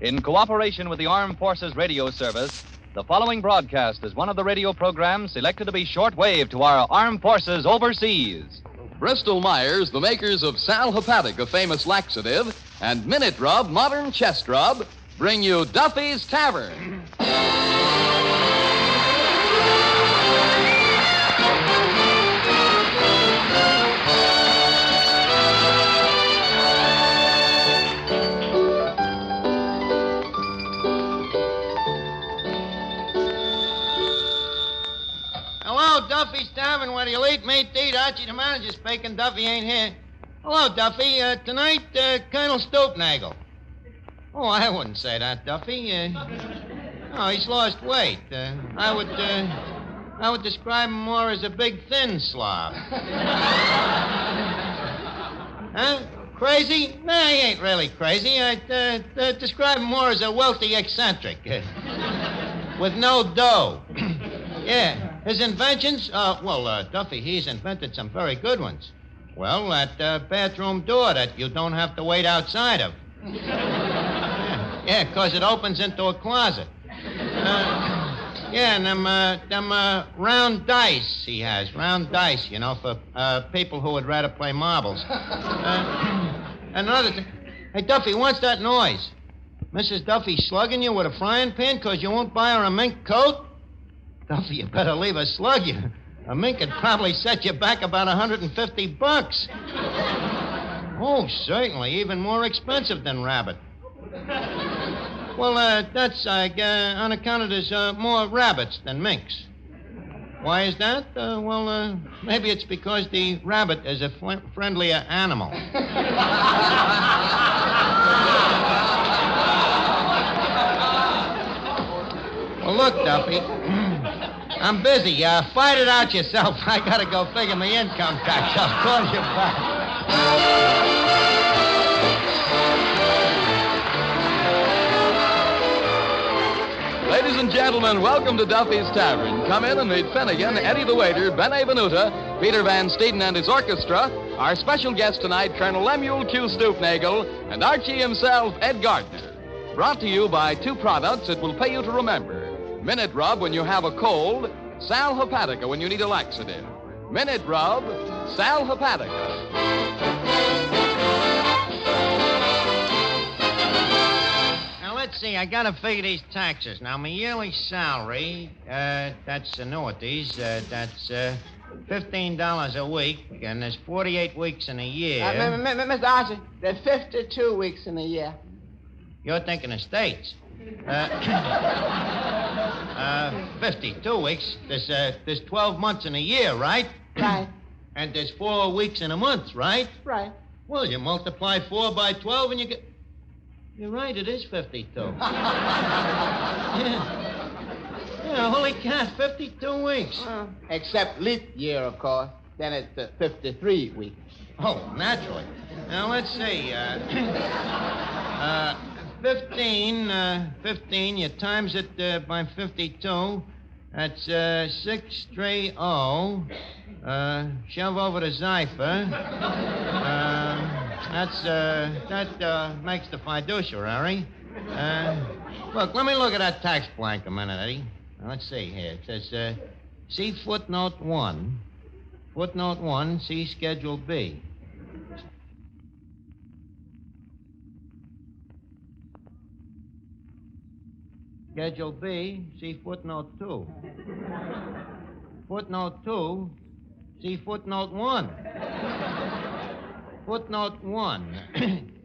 In cooperation with the Armed Forces Radio Service, the following broadcast is one of the radio programs selected to be shortwave to our armed forces overseas. Bristol Myers, the makers of Sal Hepatica, famous laxative, and Minute Rub, modern chest rub, bring you Duffy's Tavern. Hello, Duffy's Tavern. Where do you eat meat to eat? Archie, the manager's speaking. Duffy ain't here. Hello, Duffy. Tonight, Colonel Stoopnagle. Oh, I wouldn't say that, Duffy. No, he's lost weight. I would describe him more as a big, thin slob. Huh? Crazy? No, he ain't really crazy. I'd describe him more as a wealthy eccentric. With no dough. Yeah. His inventions? Duffy, he's invented some very good ones. Well, that bathroom door that you don't have to wait outside of. Yeah, 'cause it opens into a closet. And them round dice he has. Round dice, you know, for people who would rather play marbles. Another thing. Hey, Duffy, what's that noise? Mrs. Duffy slugging you with a frying pan 'cause you won't buy her a mink coat? Duffy, you better leave her slug you. A mink could probably set you back about $150. Oh, certainly. Even more expensive than rabbit. Well, that's on account of there's more rabbits than minks. Why is that? Maybe it's because the rabbit is a friendlier animal. Well, look, Duffy. I'm busy. Fight it out yourself. I gotta go figure my income tax. I'll call you back. Ladies and gentlemen, welcome to Duffy's Tavern. Come in and meet Finnegan, Eddie the waiter, Ben Venuta, Peter Van Steeden and his orchestra, our special guest tonight, Colonel Lemuel Q. Stoopnagle, and Archie himself, Ed Gardner. Brought to you by two products it will pay you to remember. Minute Rub when you have a cold, Sal Hepatica when you need a laxative. Minute Rub, Sal Hepatica. Now, let's see. I gotta figure these taxes. Now, my yearly salary, that's annuities, that's $15 a week, and there's 48 weeks in a year. Mr. Archie, there's 52 weeks in a year. You're thinking of states. 52 weeks. There's 12 months in a year, right? Right. And there's 4 weeks in a month, right? Right. Well, you multiply 4 by 12 and you get... You're right, it is 52. Yeah, holy cat, 52 weeks. Except leap year, of course. Then it's 53 weeks. Oh, naturally. Now, let's see. 15, you times it by 52. That's 630. Shove over the Zypher. That makes the fiduciary. Look, let me look at that tax blank a minute, Eddie. Now, let's see here. It says, see footnote 1. Footnote 1, see Schedule B. Schedule B, see footnote 2. Footnote 2, see footnote 1. Footnote 1.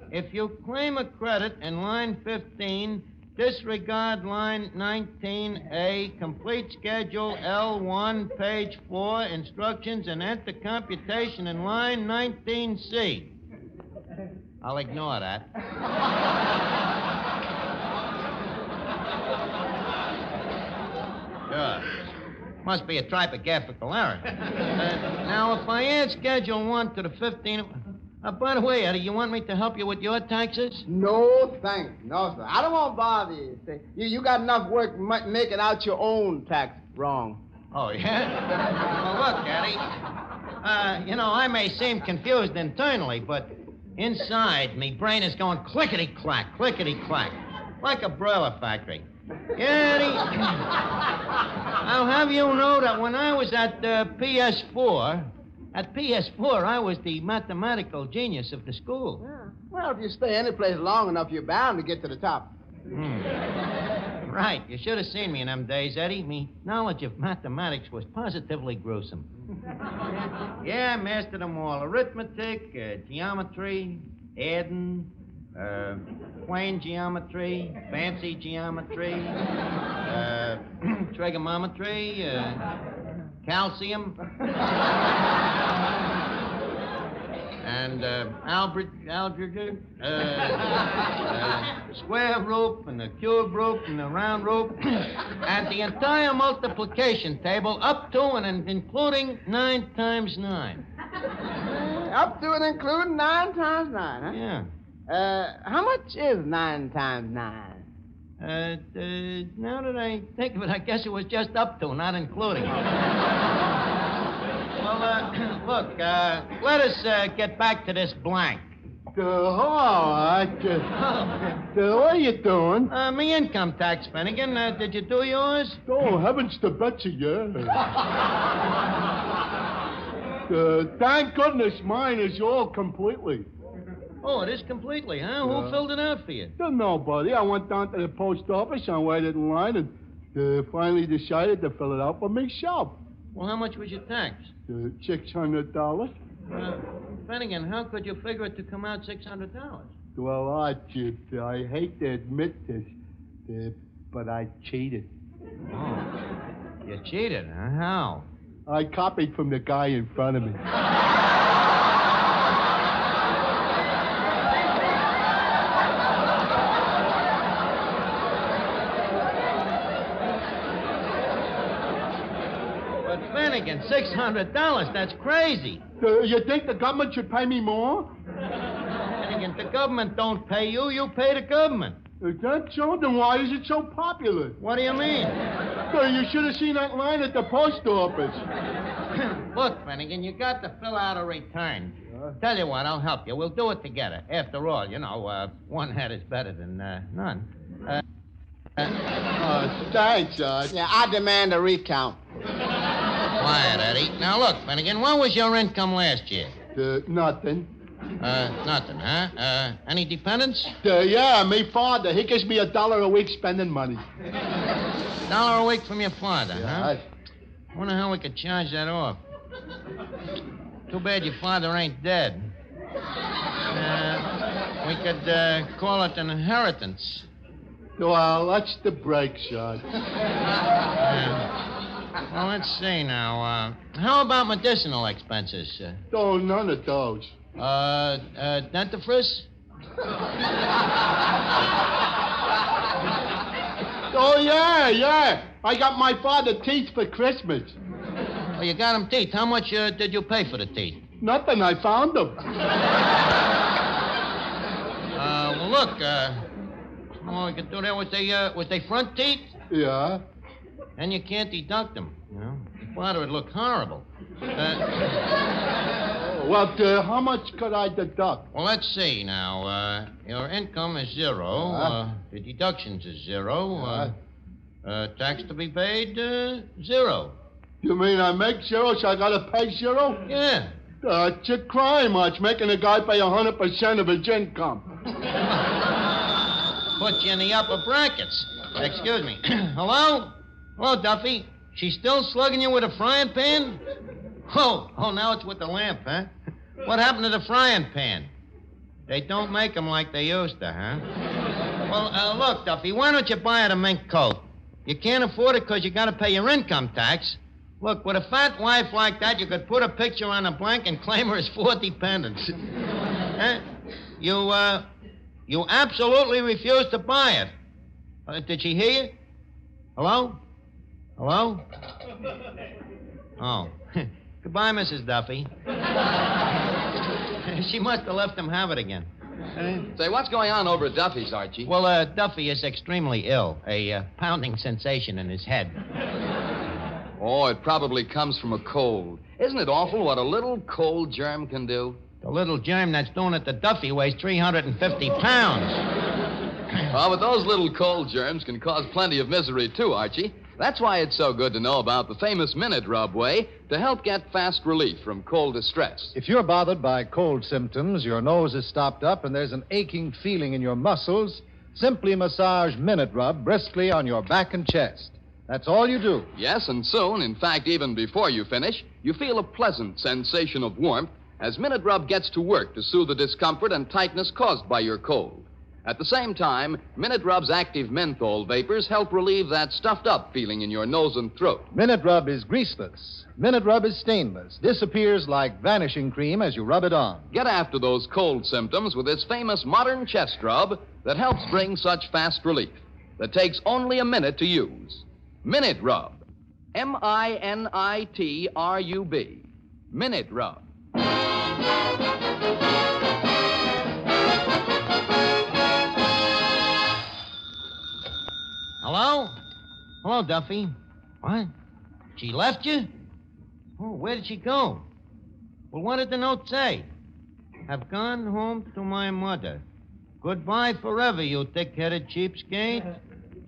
If you claim a credit in line 15, disregard line 19A, complete schedule L1, page 4, instructions, and enter computation in line 19C. I'll ignore that. Sure. Must be a typographical error. Now, if I add Schedule 1 to the 15... by the way, Eddie, you want me to help you with your taxes? No, thanks. No, sir. I don't want to bother you. You got enough work making out your own tax wrong. Oh, yeah? Well, look, Eddie. I may seem confused internally, but inside, me brain is going clickety-clack, clickety-clack. Like a broiler factory. Yeah, Eddie. I'll have you know that when I was at PS4, I was the mathematical genius of the school. Yeah. Well, if you stay any place long enough, you're bound to get to the top. Right. You should have seen me in them days, Eddie. Me knowledge of mathematics was positively gruesome. Yeah, I mastered them all. Arithmetic, geometry, adding, plane geometry, fancy geometry, trigonometry, calcium, and algebra, square root, and the cube root, and the round root, and the entire multiplication table up to and including 9 times 9. Up to and including 9 times 9, huh? Yeah. How much is 9 times 9? Now that I think of it, I guess it was just up to, not including. Well, look, let us get back to this blank. What are you doing? Me income tax, Finnegan. Did you do yours? Oh, heavens to Betsy, yeah. Thank goodness mine is all completely. Oh, it is completely, huh? Who filled it out for you? Nobody. I went down to the post office and waited in line and finally decided to fill it out for myself. Well, how much was your tax? $600. Finnegan, how could you figure it to come out $600? Well, I hate to admit this, but I cheated. Oh, you cheated, huh? How? I copied from the guy in front of me. Finnegan, $600. That's crazy. You think the government should pay me more? Finnegan, the government don't pay you. You pay the government. Is that so? Then why is it so popular? What do you mean? You should have seen that line at the post office. Look, Finnegan, you got to fill out a return. Tell you what, I'll help you. We'll do it together. After all, you know, one head is better than none. Thanks, Yeah, I demand a recount. Quiet, Eddie. Now, look, Finnegan, what was your income last year? Nothing. Nothing, huh? Any dependents? Yeah, me father. He gives me $1 a week spending money. $1 a week from your father, huh? Wonder how we could charge that off. Too bad your father ain't dead. We could call it an inheritance. Well, that's the break, son. Well, let's see now. How about medicinal expenses? Oh, none of those. Dentifrice? Oh, yeah. I got my father teeth for Christmas. Oh, you got him teeth. How much did you pay for the teeth? Nothing. I found them. Well, look, we could do that with the front teeth. Yeah. And you can't deduct them, you know. Your father would look horrible. Well, how much could I deduct? Well, let's see now. Your income is 0. The deductions is 0. Tax to be paid, 0. You mean I make 0, so I gotta pay 0? Yeah. It's a crime, Arch, making a guy pay 100% of his income. Put you in the upper brackets. Excuse me. Hello? Hello, Duffy. She's still slugging you with a frying pan? Oh, now it's with the lamp, huh? What happened to the frying pan? They don't make them like they used to, huh? Well, look, Duffy, why don't you buy her a mink coat? You can't afford it because you got to pay your income tax. Look, with a fat wife like that, you could put a picture on a blank and claim her as 4 dependents. Huh? You absolutely refuse to buy it. Did she hear you? Hello? Hello? Oh. Goodbye, Mrs. Duffy. She must have left him have it again. Say, what's going on over at Duffy's, Archie? Well, Duffy is extremely ill. A pounding sensation in his head. Oh, it probably comes from a cold. Isn't it awful what a little cold germ can do? The little germ that's doing it to Duffy weighs 350 pounds. Oh, but those little cold germs can cause plenty of misery, too, Archie. That's why it's so good to know about the famous Minute Rub way to help get fast relief from cold distress. If you're bothered by cold symptoms, your nose is stopped up, and there's an aching feeling in your muscles, simply massage Minute Rub briskly on your back and chest. That's all you do. Yes, and soon, in fact, even before you finish, you feel a pleasant sensation of warmth as Minute Rub gets to work to soothe the discomfort and tightness caused by your cold. At the same time, Minute Rub's active menthol vapors help relieve that stuffed-up feeling in your nose and throat. Minute Rub is greaseless. Minute Rub is stainless. Disappears like vanishing cream as you rub it on. Get after those cold symptoms with this famous modern chest rub that helps bring such fast relief. That takes only a minute to use. Minute Rub. M-I-N-I-T-R-U-B. Minute Rub. Hello? Hello, Duffy. What? She left you? Oh, where did she go? Well, what did the note say? Have gone home to my mother. Goodbye forever, you thick-headed cheapskate.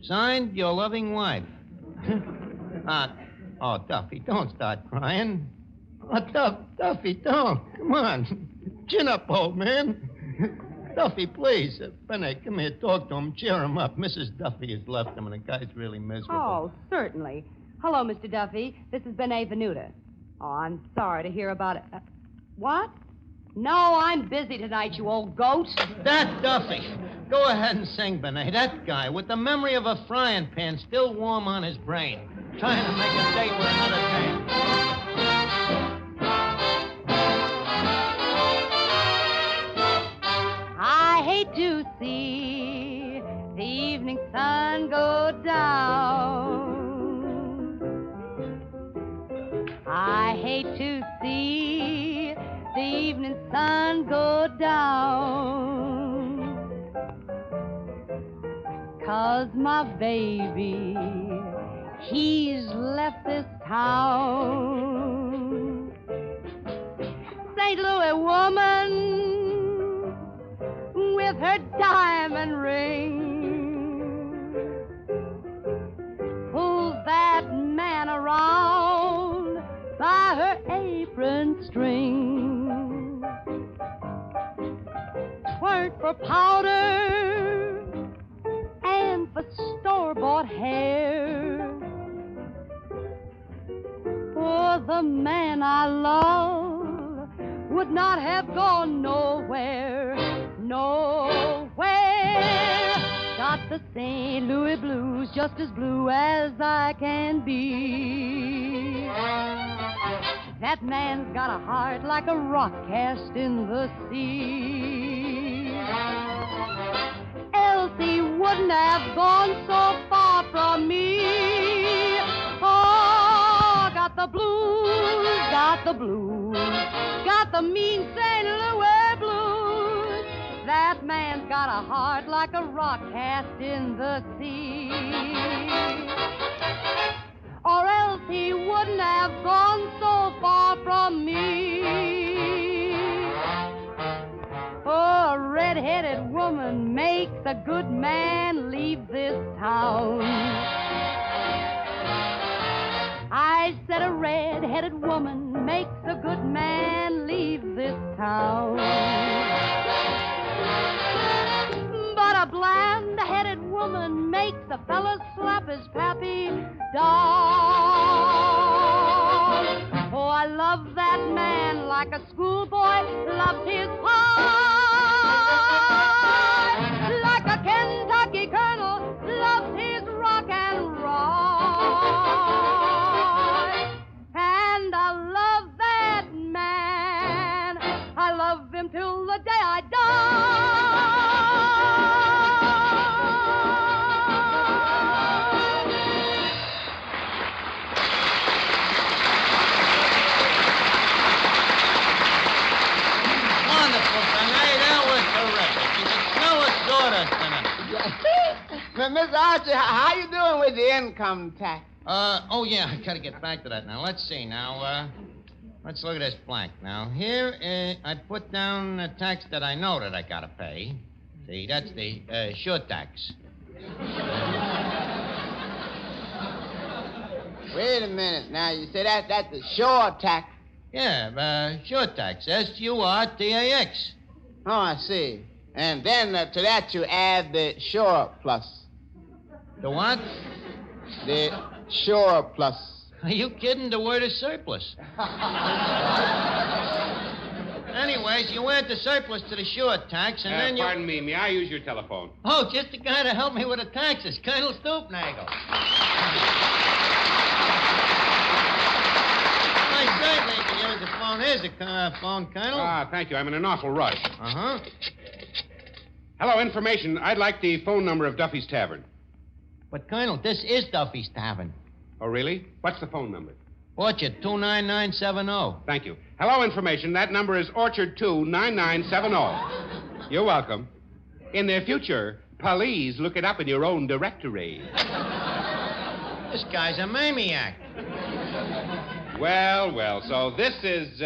Signed, your loving wife. Oh, Duffy, don't start crying. Oh, Duffy, don't. Come on. Chin up, old man. Duffy, please. Benny, come here. Talk to him. Cheer him up. Mrs. Duffy has left him, and the guy's really miserable. Oh, certainly. Hello, Mr. Duffy. This is Venuta. Oh, I'm sorry to hear about it. What? No, I'm busy tonight, you old goat. That Duffy. Go ahead and sing, Benet. That guy, with the memory of a frying pan still warm on his brain, trying to make a date with another man. I hate to see the evening sun go down. I hate to see the evening sun go down. 'Cause my baby, he's left this town. St. Louis woman with her diamond ring pulls that man around by her apron string. Twerk for powder and for store-bought hair. For the man I love would not have gone nowhere, nowhere. Got the St. Louis blues, just as blue as I can be. That man's got a heart like a rock cast in the sea. Else he wouldn't have gone so far from me. Oh, got the blues, got the blues, got the mean St. Louis blues. That man's got a heart like a rock cast in the sea. Or else he wouldn't have gone so far from me. Oh, a red-headed woman makes a good man leave this town. I said a red-headed woman makes a good man leave this town. But a bland-headed woman makes a fella slap his pappy dog. Oh, I love that man like a schoolboy loves his pie. Like a Kentucky colonel loves his rock and roll. And I love that man. I love him till the day I die. Miss Archie, how you doing with the income tax? Oh, yeah, I gotta get back to that now. Let's see now, let's look at this blank now. Here, I put down a tax that I know that I gotta pay. See, that's the sure tax. Wait a minute. Now, you say that's the shore tax. Yeah, sure tax. SURTAX. Oh, I see. And then to that you add the shore plus. The what? The shore plus. Are you kidding? The word is surplus. Anyways, you add the surplus to the sure tax, and then you... Pardon me. May I use your telephone? Oh, just the guy to help me with the taxes, Colonel Stoopnagle. I certainly can use the phone. Here's the phone, Colonel. Ah, thank you. I'm in an awful rush. Uh-huh. Hello, information. I'd like the phone number of Duffy's Tavern. But, Colonel, this is Duffy's Tavern. Oh, really? What's the phone number? Orchard 29970. Thank you. Hello, information. That number is Orchard 29970. You're welcome. In the future, please look it up in your own directory. This guy's a maniac. Well, so this is,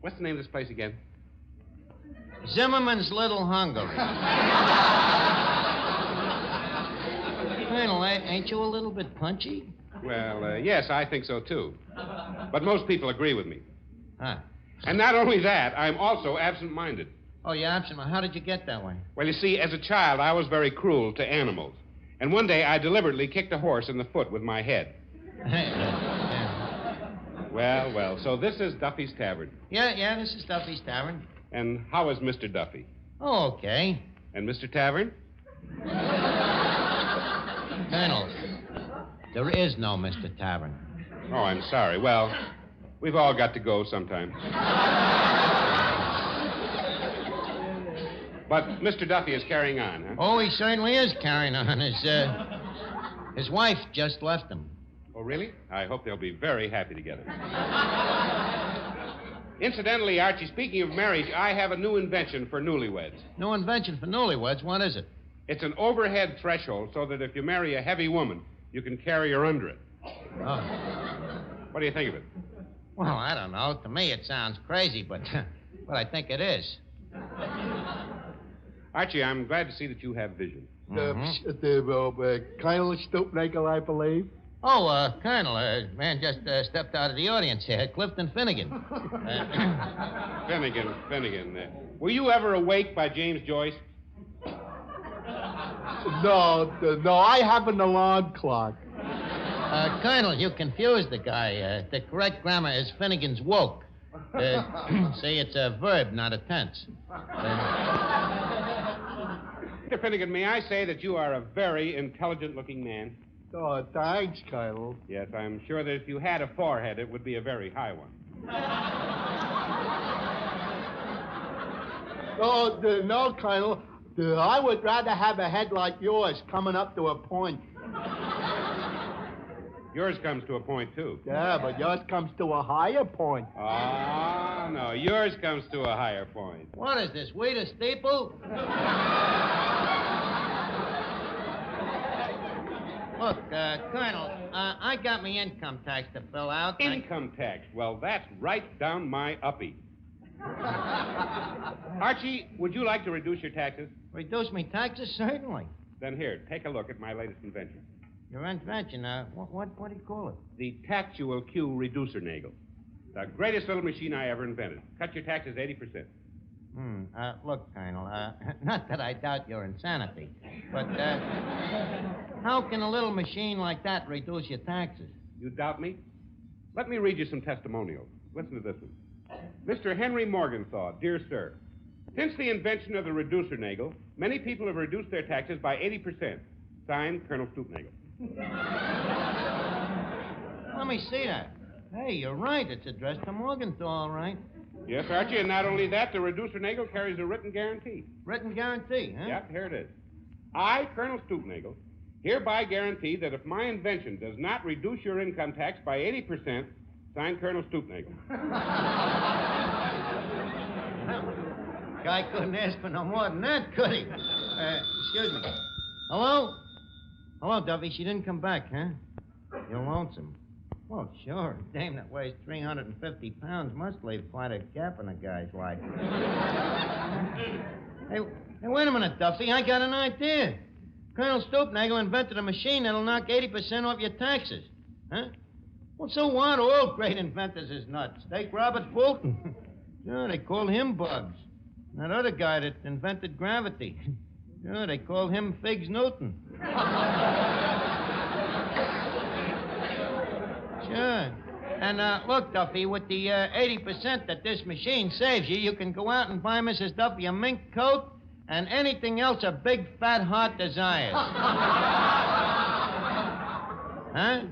what's the name of this place again? Zimmerman's Little Hungary. Colonel, ain't you a little bit punchy? Well, yes, I think so, too. But most people agree with me. Huh. And not only that, I'm also absent-minded. Oh, you're absent. How did you get that way? Well, you see, as a child, I was very cruel to animals. And one day I deliberately kicked a horse in the foot with my head. Well, so this is Duffy's Tavern. Yeah, this is Duffy's Tavern. And how is Mr. Duffy? Oh, okay. And Mr. Tavern? Colonel, there is no Mr. Tavern. Oh, I'm sorry. Well, we've all got to go sometime. But Mr. Duffy is carrying on, huh? Oh, he certainly is carrying on. His wife just left him. Oh, really? I hope they'll be very happy together. Incidentally, Archie, speaking of marriage, I have a new invention for newlyweds. New invention for newlyweds? What is it? It's an overhead threshold so that if you marry a heavy woman, you can carry her under it. Oh. What do you think of it? Well, I don't know. To me, it sounds crazy, but I think it is. Archie, I'm glad to see that you have vision. Colonel Stoopnagle, I believe. Oh, Colonel, man just stepped out of the audience here. Clifton Finnegan. Finnegan. Were you ever awake by James Joyce? No, I have an alarm clock. Colonel, you confused the guy. The correct grammar is Finnegan's woke. See, it's a verb, not a tense. Mr. Finnegan, may I say that you are a very intelligent-looking man? Oh, thanks, Colonel. Yes, I'm sure that if you had a forehead, it would be a very high one. No, Colonel. I would rather have a head like yours coming up to a point. Yours comes to a point, too. Yeah, but yours comes to a higher point. Ah, no, yours comes to a higher point. What is this, wheat or steeple? Look, Colonel, I got me income tax to fill out. Income tax? Well, that's right down my uppie. Archie, would you like to reduce your taxes? Reduce me taxes? Certainly. Then here, take a look at my latest invention. Your invention? What do you call it? The Tactual Q Reducer Nagle. The greatest little machine I ever invented. Cut your taxes 80%. Look, Colonel, not that I doubt your insanity, but how can a little machine like that reduce your taxes? You doubt me? Let me read you some testimonials. Listen to this one. Mr. Henry Morgenthau, dear sir, since the invention of the reducer nagle, many people have reduced their taxes by 80%. Signed, Colonel Stoopnagle. Let me see that. Hey, you're right. It's addressed to Morgenthau, all right. Yes, Archie, and not only that, the reducer nagle carries a written guarantee. Written guarantee, huh? Yep, here it is. I, Colonel Stoopnagle, hereby guarantee that if my invention does not reduce your income tax by 80%, signed, Colonel Stoopnagle. Guy couldn't ask for no more than that, could he? Excuse me. Hello? Hello, Duffy. She didn't come back, huh? You're lonesome. Well, sure. A dame that weighs 350 pounds must leave quite a gap in a guy's life. Hey, Hey, wait a minute, Duffy. I got an idea. Colonel Stoopnagle invented a machine that'll knock 80% off your taxes. Huh? Well, so what? All great inventors is nuts. Take Robert Fulton. Sure, they called him Bugs. That other guy that invented gravity. Sure, they called him Figs Newton. Sure. And look, Duffy, with the 80% that this machine saves you, you can go out and buy Mrs. Duffy a mink coat and anything else a big fat heart desires. Huh?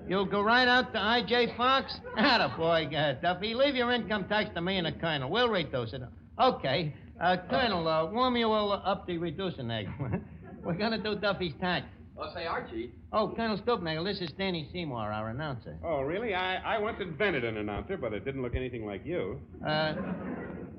You'll go right out to I.J. Fox? Attaboy, Duffy. Leave your income tax to me and the Colonel. We'll reduce it. Okay. Colonel, warm you all up the reducing egg. We're going to do Duffy's tax. Oh, say, Archie. Oh, Colonel Stoopnagle, this is Danny Seymour, our announcer. Oh, really? I once invented an announcer, but it didn't look anything like you.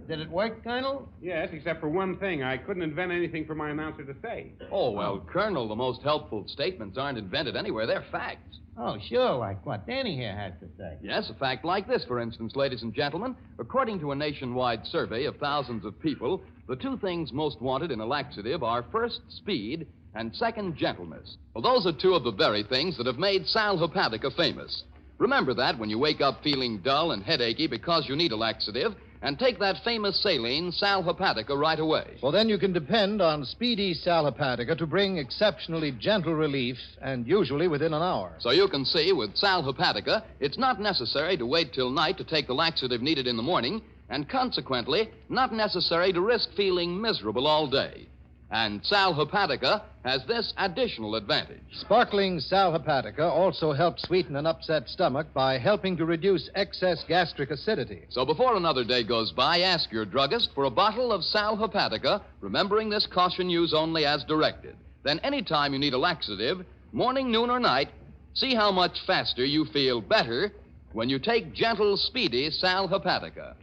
Did it work, Colonel? Yes, except for one thing. I couldn't invent anything for my announcer to say. Oh, well, Colonel, the most helpful statements aren't invented anywhere. They're facts. Oh, sure, like what Danny here has to say. Yes, a fact like this, for instance, ladies and gentlemen. According to a nationwide survey of thousands of people, the two things most wanted in a laxative are first, speed, and second, gentleness. Well, those are two of the very things that have made Sal Hepatica famous. Remember that when you wake up feeling dull and headachy because you need a laxative, and take that famous saline, Sal Hepatica, right away. Well, then you can depend on speedy Sal Hepatica to bring exceptionally gentle relief, and usually within an hour. So you can see, with Sal Hepatica, it's not necessary to wait till night to take the laxative needed in the morning, and consequently, not necessary to risk feeling miserable all day. And Sal Hepatica has this additional advantage. Sparkling Sal Hepatica also helps sweeten an upset stomach by helping to reduce excess gastric acidity. So before another day goes by, ask your druggist for a bottle of Sal Hepatica, remembering this caution: use only as directed. Then anytime you need a laxative, morning, noon, or night, see how much faster you feel better when you take gentle, speedy Sal Hepatica.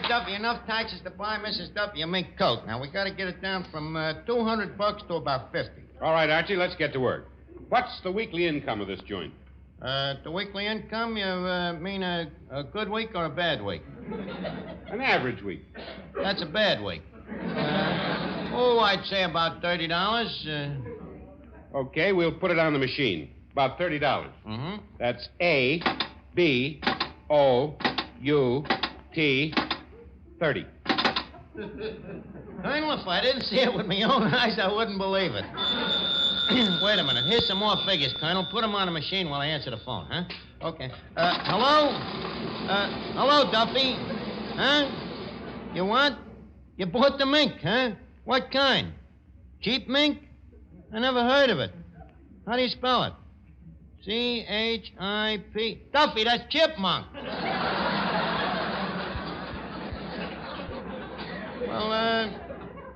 Duffy enough taxes to buy Mrs. Duffy a mink coat. Now, we got to get it down from $200 to about $50. All right, Archie, let's get to work. What's the weekly income of this joint? The weekly income, you mean a good week or a bad week? An average week. That's a bad week. I'd say about $30. Okay, we'll put it on the machine. About $30. Mm-hmm. That's A, B, O, U, T, 30. Colonel, if I didn't see it with my own eyes, I wouldn't believe it. Wait a minute. Here's some more figures, Colonel. Put them on the machine while I answer the phone, huh? Okay. Hello? Hello, Duffy? Huh? You what? You bought the mink, huh? What kind? Cheap mink? I never heard of it. How do you spell it? C-H-I-P. Duffy, that's chipmunk.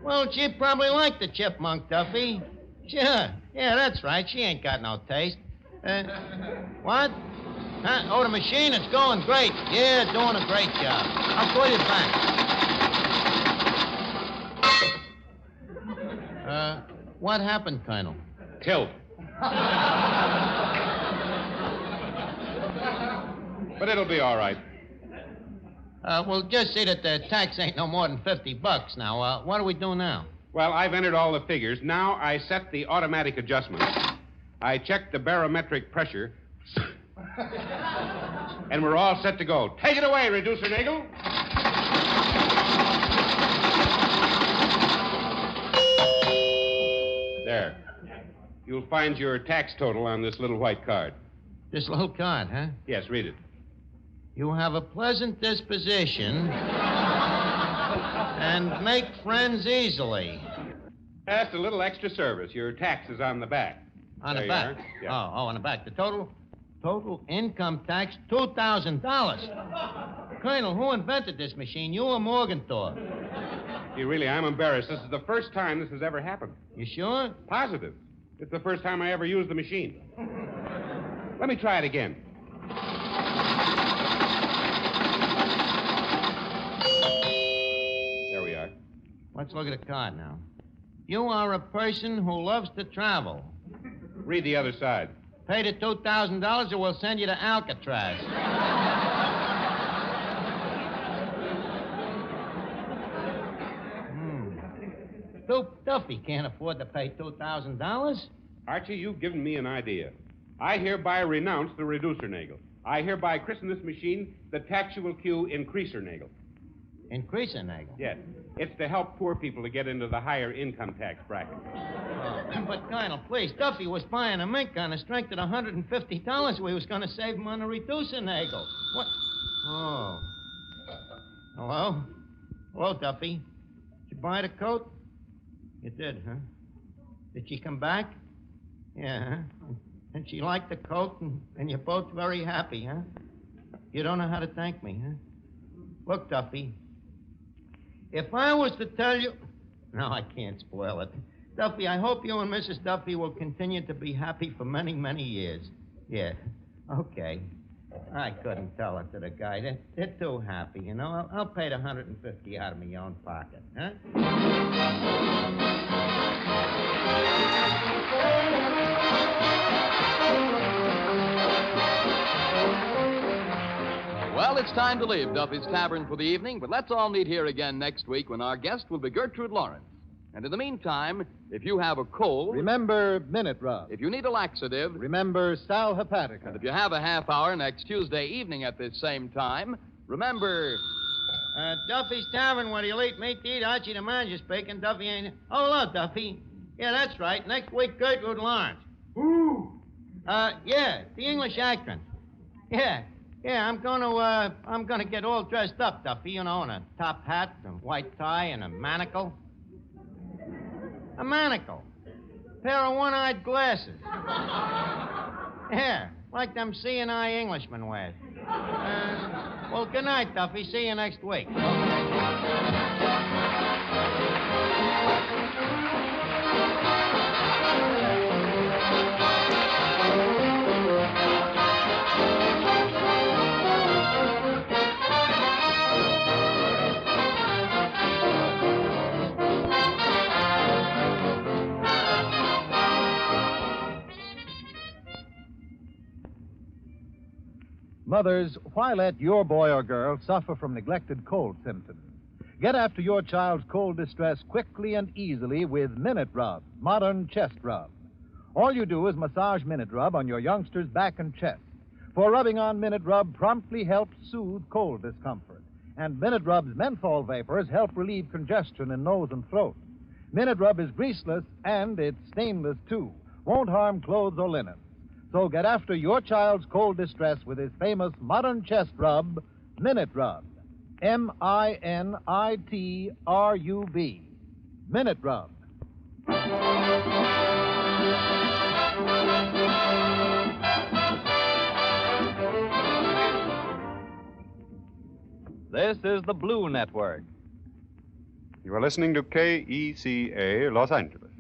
Well, she'd probably like the chipmunk, Duffy. Sure. Yeah, that's right. She ain't got no taste. What? Huh? Oh, the machine, it's going great. Yeah, doing a great job. I'll call you back. What happened, Colonel? Tilt. But it'll be all right. Well, just see that the tax ain't no more than $50 now. What do we do now? Well, I've entered all the figures. Now I set the automatic adjustment. I check the barometric pressure. And we're all set to go. Take it away, Reducer Nagel. There. You'll find your tax total on this little white card. This little card, huh? Yes, read it. You have a pleasant disposition and make friends easily. That's a little extra service. Your tax is on the back. On There the you back? are. Yeah. Oh, on the back. The total income tax, $2,000. Colonel, who invented this machine, you or Morgenthau? I'm embarrassed. This is the first time this has ever happened. You sure? Positive. It's the first time I ever used the machine. Let me try it again. There we are. Let's look at the card now. You are a person who loves to travel. Read the other side. Pay the $2,000 or we'll send you to Alcatraz. Duffy can't afford to pay $2,000. Archie, you've given me an idea. I hereby renounce the Reducer Nagel. I hereby christen this machine the Taxual Q Increaser Nagel. Increaser Nagel? Yes. It's to help poor people to get into the higher income tax bracket. But, Colonel, please, Duffy was buying a mink on the strength of $150 we was going to save him on the Reducer Nagel. What? Oh. Hello? Hello, Duffy. Did you buy the coat? You did, huh? Did she come back? Yeah, huh? And she liked the coat, and you're both very happy, huh? You don't know how to thank me, huh? Look, Duffy, if I was to tell you... No, I can't spoil it. Duffy, I hope you and Mrs. Duffy will continue to be happy for many, many years. Yeah, okay. I couldn't tell it to the guy. They're too happy, you know. I'll pay the $150 out of my own pocket, huh? Well, it's time to leave Duffy's Tavern for the evening, but let's all meet here again next week when our guest will be Gertrude Lawrence. And in the meantime, if you have a cold... Remember Minute Rub. If you need a laxative... Remember Sal Hepatica. And if you have a half hour next Tuesday evening at this same time, remember... Duffy's Tavern, where the elite meet to eat. Archie the manager speaking. Duffy ain't... Oh, hello, Duffy. Yeah, that's right. Next week, Gertrude Lawrence. Ooh. Yeah, the English actress. Yeah, I'm gonna get all dressed up, Duffy, you know, in a top hat, and white tie, and a manacle. A manacle. Pair of one-eyed glasses. Yeah, like them seeing-eye Englishmen wear. Well, good night, Duffy. See you next week. Mothers, why let your boy or girl suffer from neglected cold symptoms? Get after your child's cold distress quickly and easily with Minute Rub, modern chest rub. All you do is massage Minute Rub on your youngster's back and chest. For rubbing on Minute Rub promptly helps soothe cold discomfort. And Minute Rub's menthol vapors help relieve congestion in nose and throat. Minute Rub is greaseless and it's stainless, too. Won't harm clothes or linen. So get after your child's cold distress with his famous modern chest rub, Minute Rub. M-I-N-I-T-R-U-B. Minute Rub. This is the Blue Network. You are listening to KECA, Los Angeles.